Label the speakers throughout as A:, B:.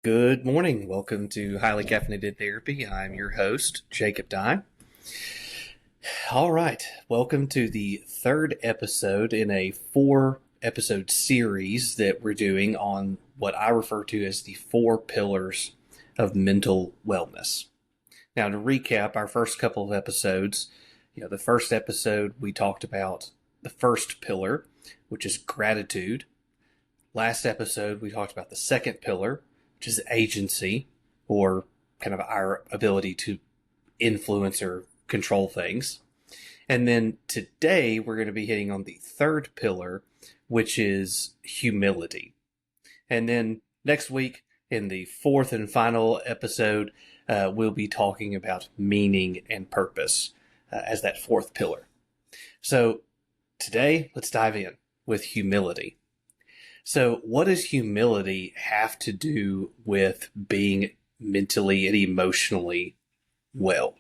A: Good morning. Welcome to Highly Caffeinated Therapy. I'm your host, Jacob Dye. All right. Welcome to the third episode in a 4-episode series that we're doing on what I refer to as the 4 pillars of mental wellness. Now, to recap our first couple of episodes, the first episode we talked about the first pillar, which is gratitude. Last episode, we talked about the second pillar, which is agency, or kind of our ability to influence or control things. And then today, we're going to be hitting on the third pillar, which is humility. And then next week, in the fourth and final episode, we'll be talking about meaning and purpose as that fourth pillar. So today, let's dive in with humility. So what does humility have to do with being mentally and emotionally well?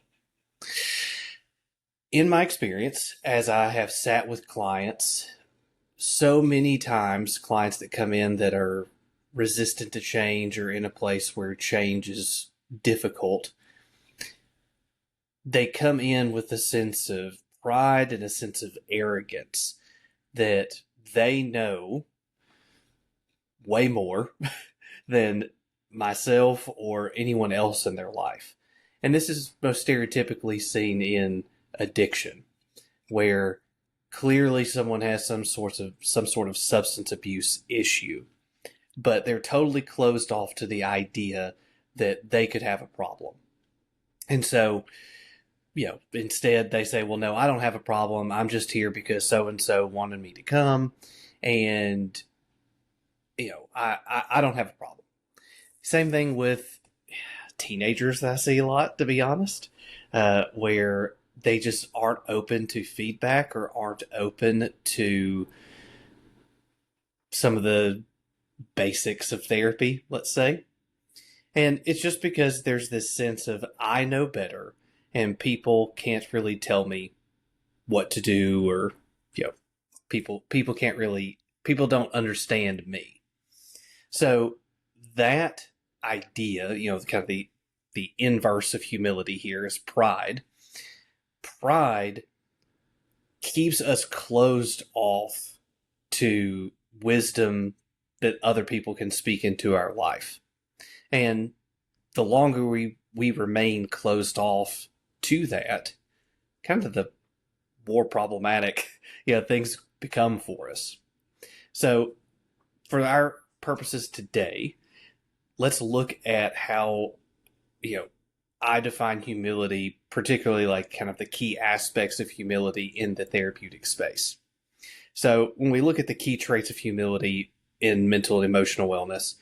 A: In my experience, as I have sat with clients, so many times clients that come in that are resistant to change or in a place where change is difficult, they come in with a sense of pride and a sense of arrogance that they know way more than myself or anyone else in their life. And this is most stereotypically seen in addiction, where clearly someone has some sort of substance abuse issue, but they're totally closed off to the idea that they could have a problem. And so, instead they say, well, no, I don't have a problem. I'm just here because so-and-so wanted me to come. And I don't have a problem. Same thing with teenagers that I see a lot, to be honest, where they just aren't open to feedback or aren't open to some of the basics of therapy, let's say. And it's just because there's this sense of I know better and people can't really tell me what to do, or people don't understand me. So that idea, kind of the inverse of humility here is pride. Pride keeps us closed off to wisdom that other people can speak into our life. And the longer we remain closed off to that, kind of the more problematic, things become for us. So for our purposes today, let's look at how, I define humility, particularly like kind of the key aspects of humility in the therapeutic space. So when we look at the key traits of humility in mental and emotional wellness,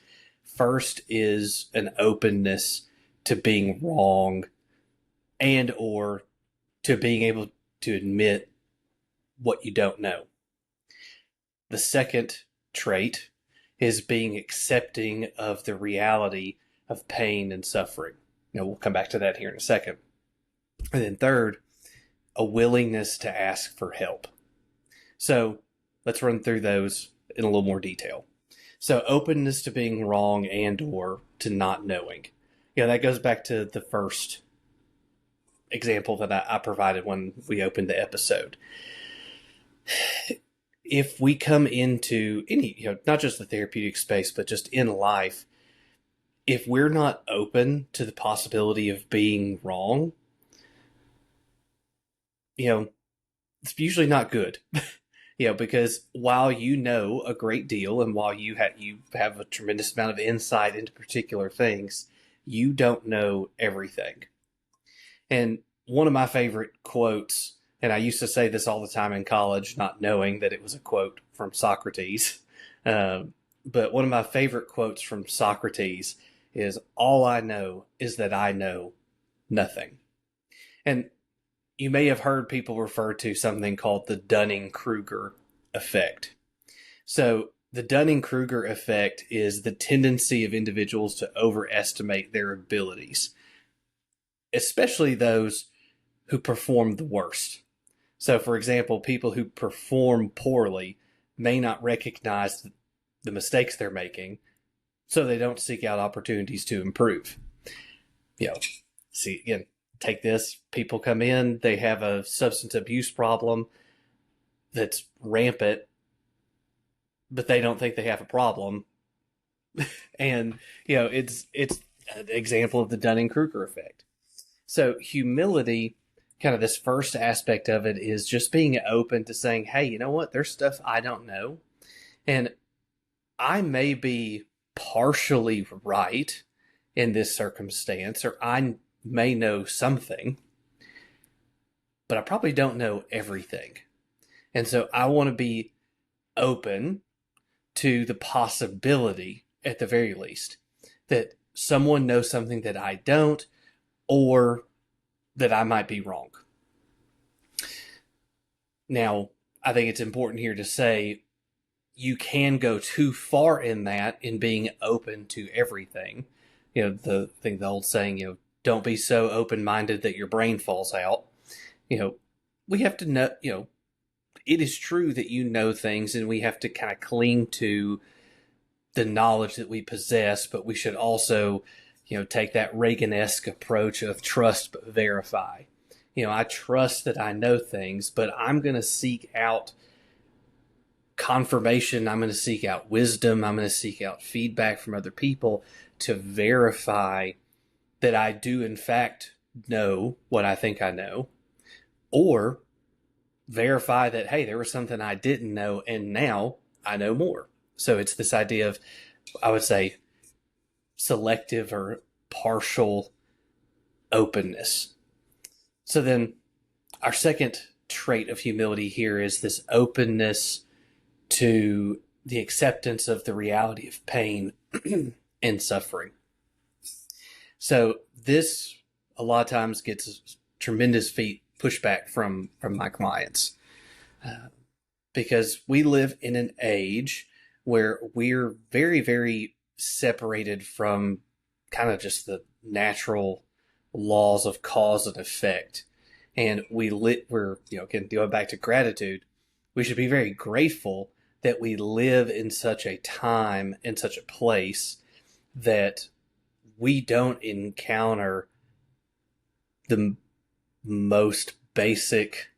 A: first is an openness to being wrong and or to being able to admit what you don't know. The second trait is being accepting of the reality of pain and suffering. We'll come back to that here in a second. And then third, a willingness to ask for help. So let's run through those in a little more detail. So openness to being wrong and or to not knowing. That goes back to the first example that I provided when we opened the episode. If we come into any, not just the therapeutic space, but just in life, if we're not open to the possibility of being wrong, it's usually not good. Because while you know a great deal and while you have a tremendous amount of insight into particular things, you don't know everything. And one of my favorite quotes, and I used to say this all the time in college, not knowing that it was a quote from Socrates. But one of my favorite quotes from Socrates is, all I know is that I know nothing. And you may have heard people refer to something called the Dunning-Kruger effect. So the Dunning-Kruger effect is the tendency of individuals to overestimate their abilities, especially those who perform the worst. So, for example, people who perform poorly may not recognize the mistakes they're making, so they don't seek out opportunities to improve. You know, see, again, take this, people come in, they have a substance abuse problem that's rampant, but they don't think they have a problem. And, it's an example of the Dunning-Kruger effect. So humility, kind of this first aspect of it, is just being open to saying, hey, you know what? There's stuff I don't know. And I may be partially right in this circumstance, or I may know something, but I probably don't know everything. And so I want to be open to the possibility, at the very least, that someone knows something that I don't, or that I might be wrong. Now, I think it's important here to say you can go too far in that, in being open to everything. The old saying, don't be so open-minded that your brain falls out. We have to know, it is true that you know things, and we have to kind of cling to the knowledge that we possess, but we should also, take that Reagan-esque approach of trust but verify. I trust that I know things, but I'm going to seek out confirmation. I'm going to seek out wisdom. I'm going to seek out feedback from other people to verify that I do, in fact, know what I think I know, or verify that, hey, there was something I didn't know, and now I know more. So it's this idea of, I would say, selective or partial openness. So then our second trait of humility here is this openness to the acceptance of the reality of pain and suffering. So this, a lot of times, gets tremendous pushback from my clients, because we live in an age where we're very, very separated from kind of just the natural laws of cause and effect. And we're, again, going back to gratitude, we should be very grateful that we live in such a time, in such a place, that we don't encounter the most basic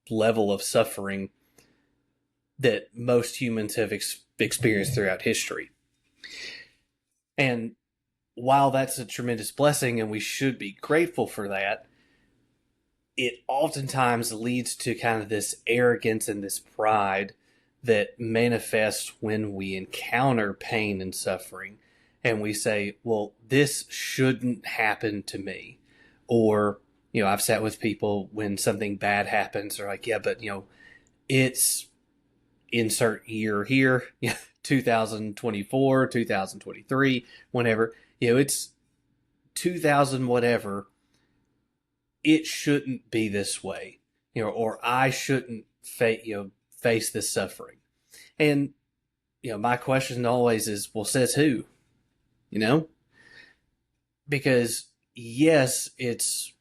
A: level of suffering that most humans have experienced throughout history. And while that's a tremendous blessing, and we should be grateful for that, it oftentimes leads to kind of this arrogance and this pride that manifests when we encounter pain and suffering, and we say, well, this shouldn't happen to me. Or, I've sat with people when something bad happens, they're like, yeah, but, it's insert year here, 2024, 2023, whenever, it's 2000 whatever, it shouldn't be this way, or I shouldn't face this suffering. And, my question always is, well, says who? Because yes, it's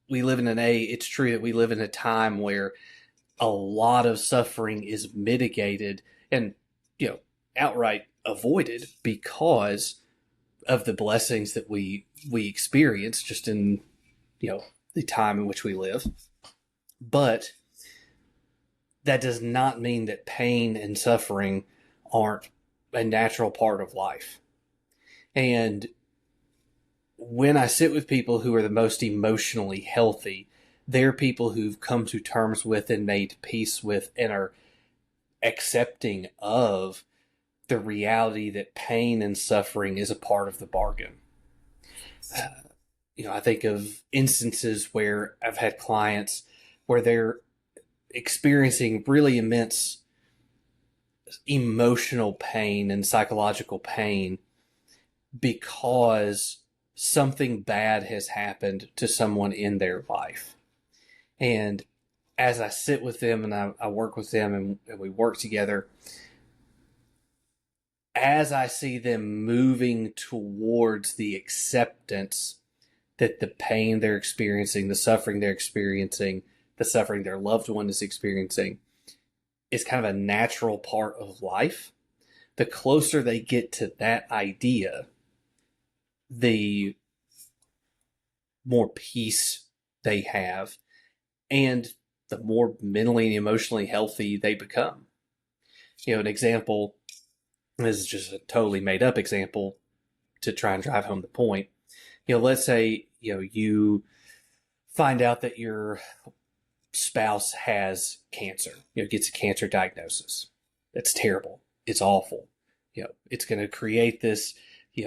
A: true that we live in a time where a lot of suffering is mitigated and, outright avoided because of the blessings that we experience just in, the time in which we live. But that does not mean that pain and suffering aren't a natural part of life. And when I sit with people who are the most emotionally healthy, they're people who've come to terms with and made peace with and are accepting of the reality that pain and suffering is a part of the bargain. I think of instances where I've had clients where they're experiencing really immense emotional pain and psychological pain because something bad has happened to someone in their life. And as I sit with them and I work with them and we work together, as I see them moving towards the acceptance that the pain they're experiencing, the suffering they're experiencing, the suffering their loved one is experiencing is kind of a natural part of life, The closer they get to that idea, the more peace they have, and the more mentally and emotionally healthy they become. An example, this is just a totally made up example to try and drive home the point. Let's say, you find out that your spouse has cancer, gets a cancer diagnosis. That's terrible. It's awful. It's going to create this,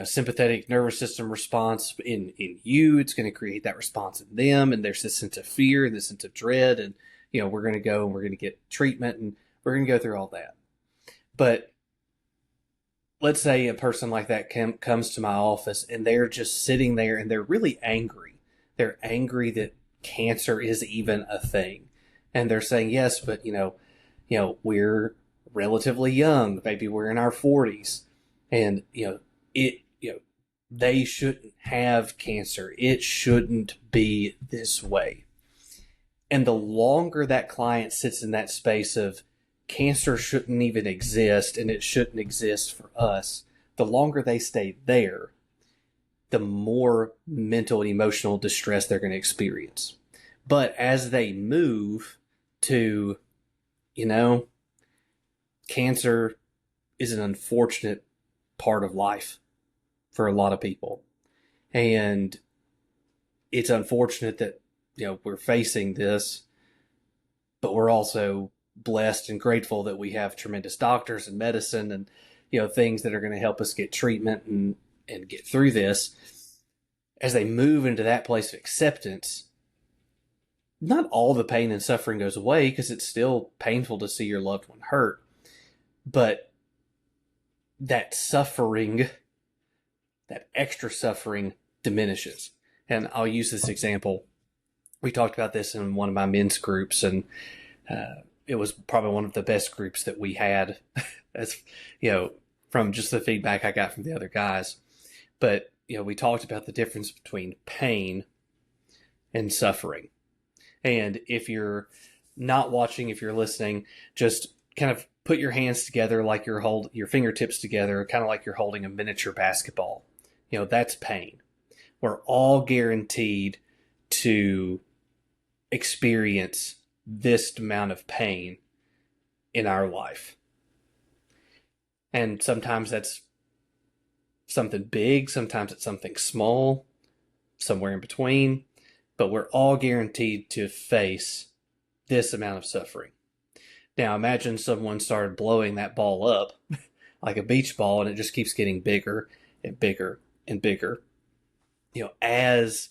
A: sympathetic nervous system response in you. It's going to create that response in them. And there's this sense of fear and this sense of dread. And, we're going to go and we're going to get treatment and we're going to go through all that. But let's say a person like that comes to my office and they're just sitting there and they're really angry. They're angry that cancer is even a thing. And they're saying, yes, but, we're relatively young. Maybe we're in our 40s. And, they shouldn't have cancer. It shouldn't be this way. And the longer that client sits in that space of cancer shouldn't even exist and it shouldn't exist for us, the longer they stay there, the more mental and emotional distress they're going to experience. But as they move to, cancer is an unfortunate part of life for a lot of people. And it's unfortunate that, we're facing this, but we're also blessed and grateful that we have tremendous doctors and medicine and, things that are going to help us get treatment and get through this. As they move into that place of acceptance, not all the pain and suffering goes away because it's still painful to see your loved one hurt. But that suffering, that extra suffering diminishes. And I'll use this example. We talked about this in one of my men's groups, and it was probably one of the best groups that we had, as from just the feedback I got from the other guys. But we talked about the difference between pain and suffering. And if you're not watching, if you're listening, just kind of put your hands together like your fingertips together, kind of like you're holding a miniature basketball. That's pain. We're all guaranteed to experience this amount of pain in our life. And sometimes that's something big, sometimes it's something small, somewhere in between, but we're all guaranteed to face this amount of suffering. Now imagine someone started blowing that ball up like a beach ball and it just keeps getting bigger and bigger and bigger. As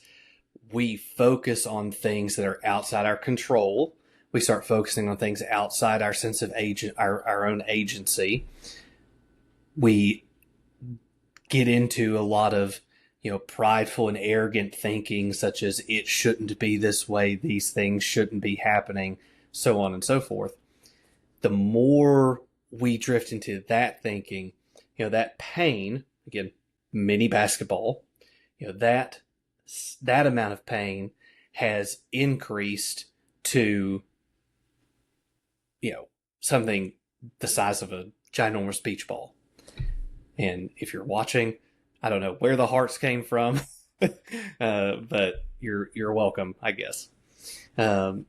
A: we focus on things that are outside our control, we start focusing on things outside our sense of our own agency. We get into a lot of, prideful and arrogant thinking, such as it shouldn't be this way, these things shouldn't be happening, so on and so forth. The more we drift into that thinking, that pain, again, mini basketball, that amount of pain has increased to, something the size of a ginormous beach ball. And if you're watching, I don't know where the hearts came from, but you're welcome, I guess. So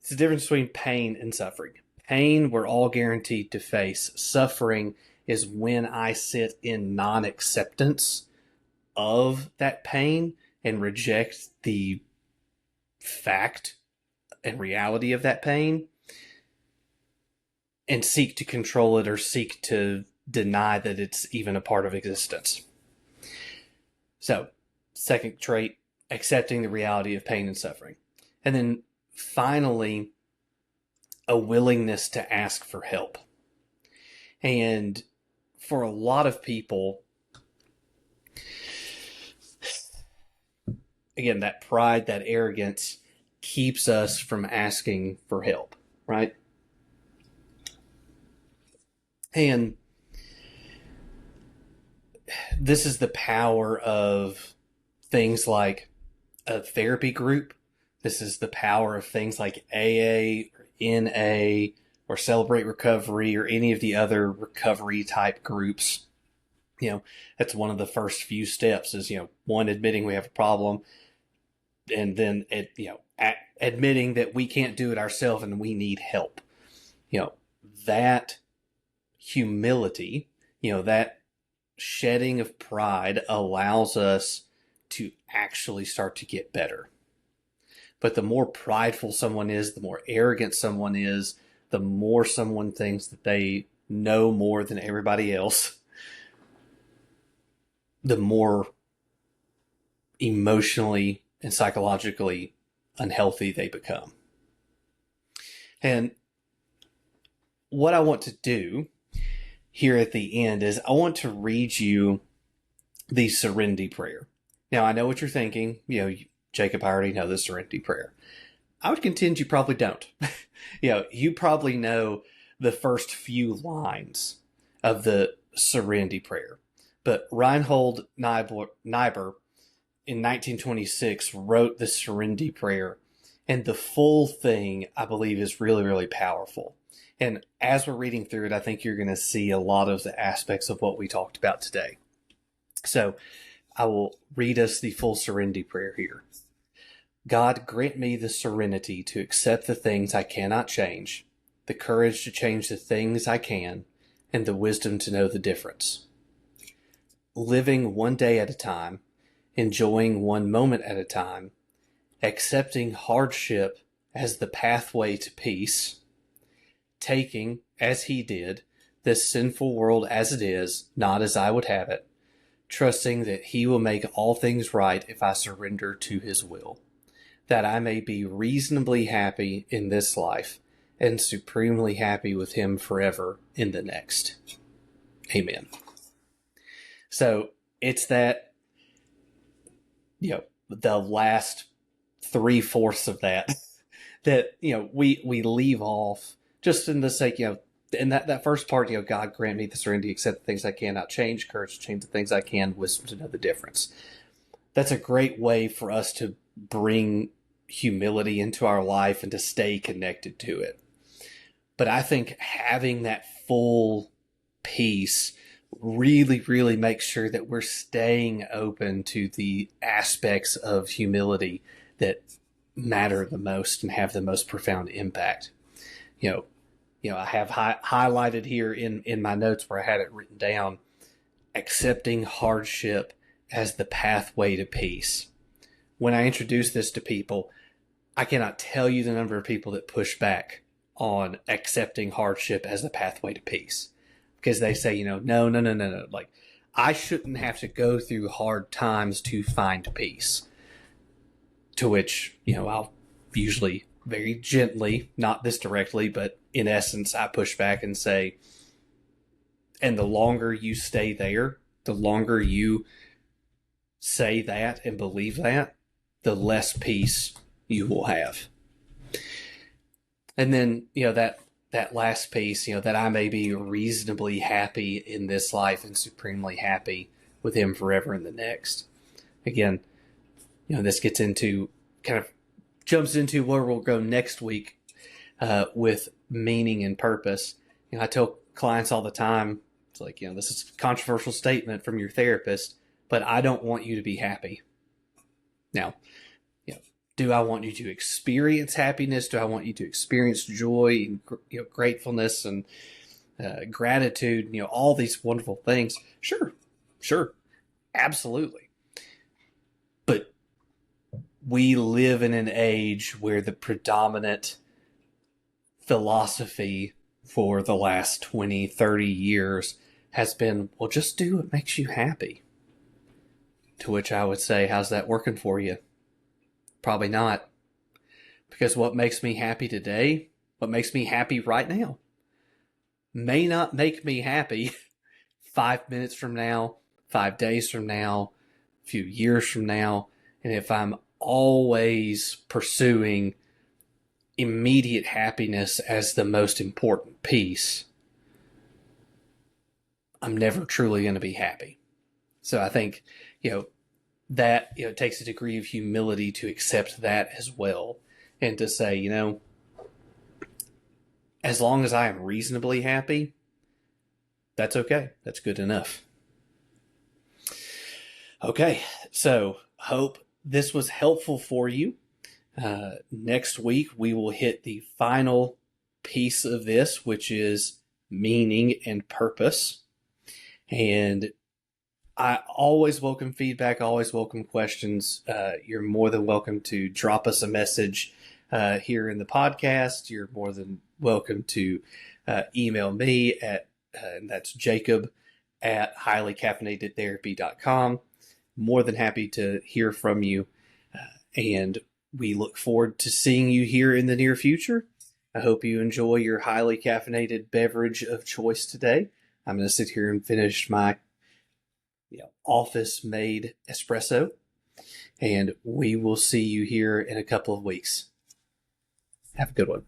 A: it's the difference between pain and suffering. Pain, we're all guaranteed to face. Suffering is when I sit in non-acceptance of that pain and reject the fact and reality of that pain and seek to control it or seek to deny that it's even a part of existence. So, second trait, accepting the reality of pain and suffering. And then finally, a willingness to ask for help. And for a lot of people, again, that pride, that arrogance keeps us from asking for help, right? And this is the power of things like a therapy group. This is the power of things like AA or NA or Celebrate Recovery or any of the other recovery type groups, that's one of the first few steps is, one, admitting we have a problem, and then, admitting that we can't do it ourselves and we need help. That humility, that shedding of pride allows us to actually start to get better. But the more prideful someone is, the more arrogant someone is, the more someone thinks that they know more than everybody else, the more emotionally and psychologically unhealthy they become. And what I want to do here at the end is I want to read you the Serenity Prayer. Now, I know what you're thinking. Jacob, I already know the Serenity Prayer. I would contend you probably don't. You probably know the first few lines of the Serenity Prayer. But Reinhold Niebuhr in 1926 wrote the Serenity Prayer. And the full thing, I believe, is really, really powerful. And as we're reading through it, I think you're going to see a lot of the aspects of what we talked about today. So I will read us the full Serenity Prayer here. God, grant me the serenity to accept the things I cannot change, the courage to change the things I can, and the wisdom to know the difference. Living one day at a time, enjoying one moment at a time, accepting hardship as the pathway to peace, taking, as he did, this sinful world as it is, not as I would have it, trusting that he will make all things right if I surrender to his will, that I may be reasonably happy in this life and supremely happy with him forever in the next. Amen. So it's that, the last 3/4 of that we leave off just in the sake, and that first part, God grant me the serenity to accept the things I cannot change, courage to change the things I can, wisdom to know the difference. That's a great way for us to bring humility into our life and to stay connected to it. But I think having that full peace really, really makes sure that we're staying open to the aspects of humility that matter the most and have the most profound impact. I have highlighted here in my notes where I had it written down, accepting hardship as the pathway to peace. When I introduce this to people, I cannot tell you the number of people that push back on accepting hardship as the pathway to peace, because they say, no. Like, I shouldn't have to go through hard times to find peace. To which, I'll usually very gently, not this directly, but in essence, I push back and say, and the longer you stay there, the longer you say that and believe that, the less peace you will have. And then, that last piece, that I may be reasonably happy in this life and supremely happy with him forever in the next. Again, this gets into, kind of jumps into where we'll go next week with meaning and purpose. I tell clients all the time, it's like, this is a controversial statement from your therapist, but I don't want you to be happy. Now, do I want you to experience happiness? Do I want you to experience joy and gratefulness and gratitude? All these wonderful things. Sure, absolutely. But we live in an age where the predominant philosophy for the last 20, 30 years has been, well, just do what makes you happy. To which I would say, how's that working for you? Probably not. Because what makes me happy today, what makes me happy right now, may not make me happy 5 minutes from now, 5 days from now, a few years from now. And if I'm always pursuing immediate happiness as the most important piece, I'm never truly going to be happy. So I think, that, it takes a degree of humility to accept that as well. And to say, as long as I am reasonably happy, that's okay. That's good enough. Okay, so hope this was helpful for you. Next week, we will hit the final piece of this, which is meaning and purpose. And I always welcome feedback, always welcome questions. You're more than welcome to drop us a message here in the podcast. You're more than welcome to email me and that's Jacob at highlycaffeinatedtherapy.com. More than happy to hear from you. And we look forward to seeing you here in the near future. I hope you enjoy your highly caffeinated beverage of choice today. I'm going to sit here and finish my office-made espresso, and we will see you here in a couple of weeks. Have a good one.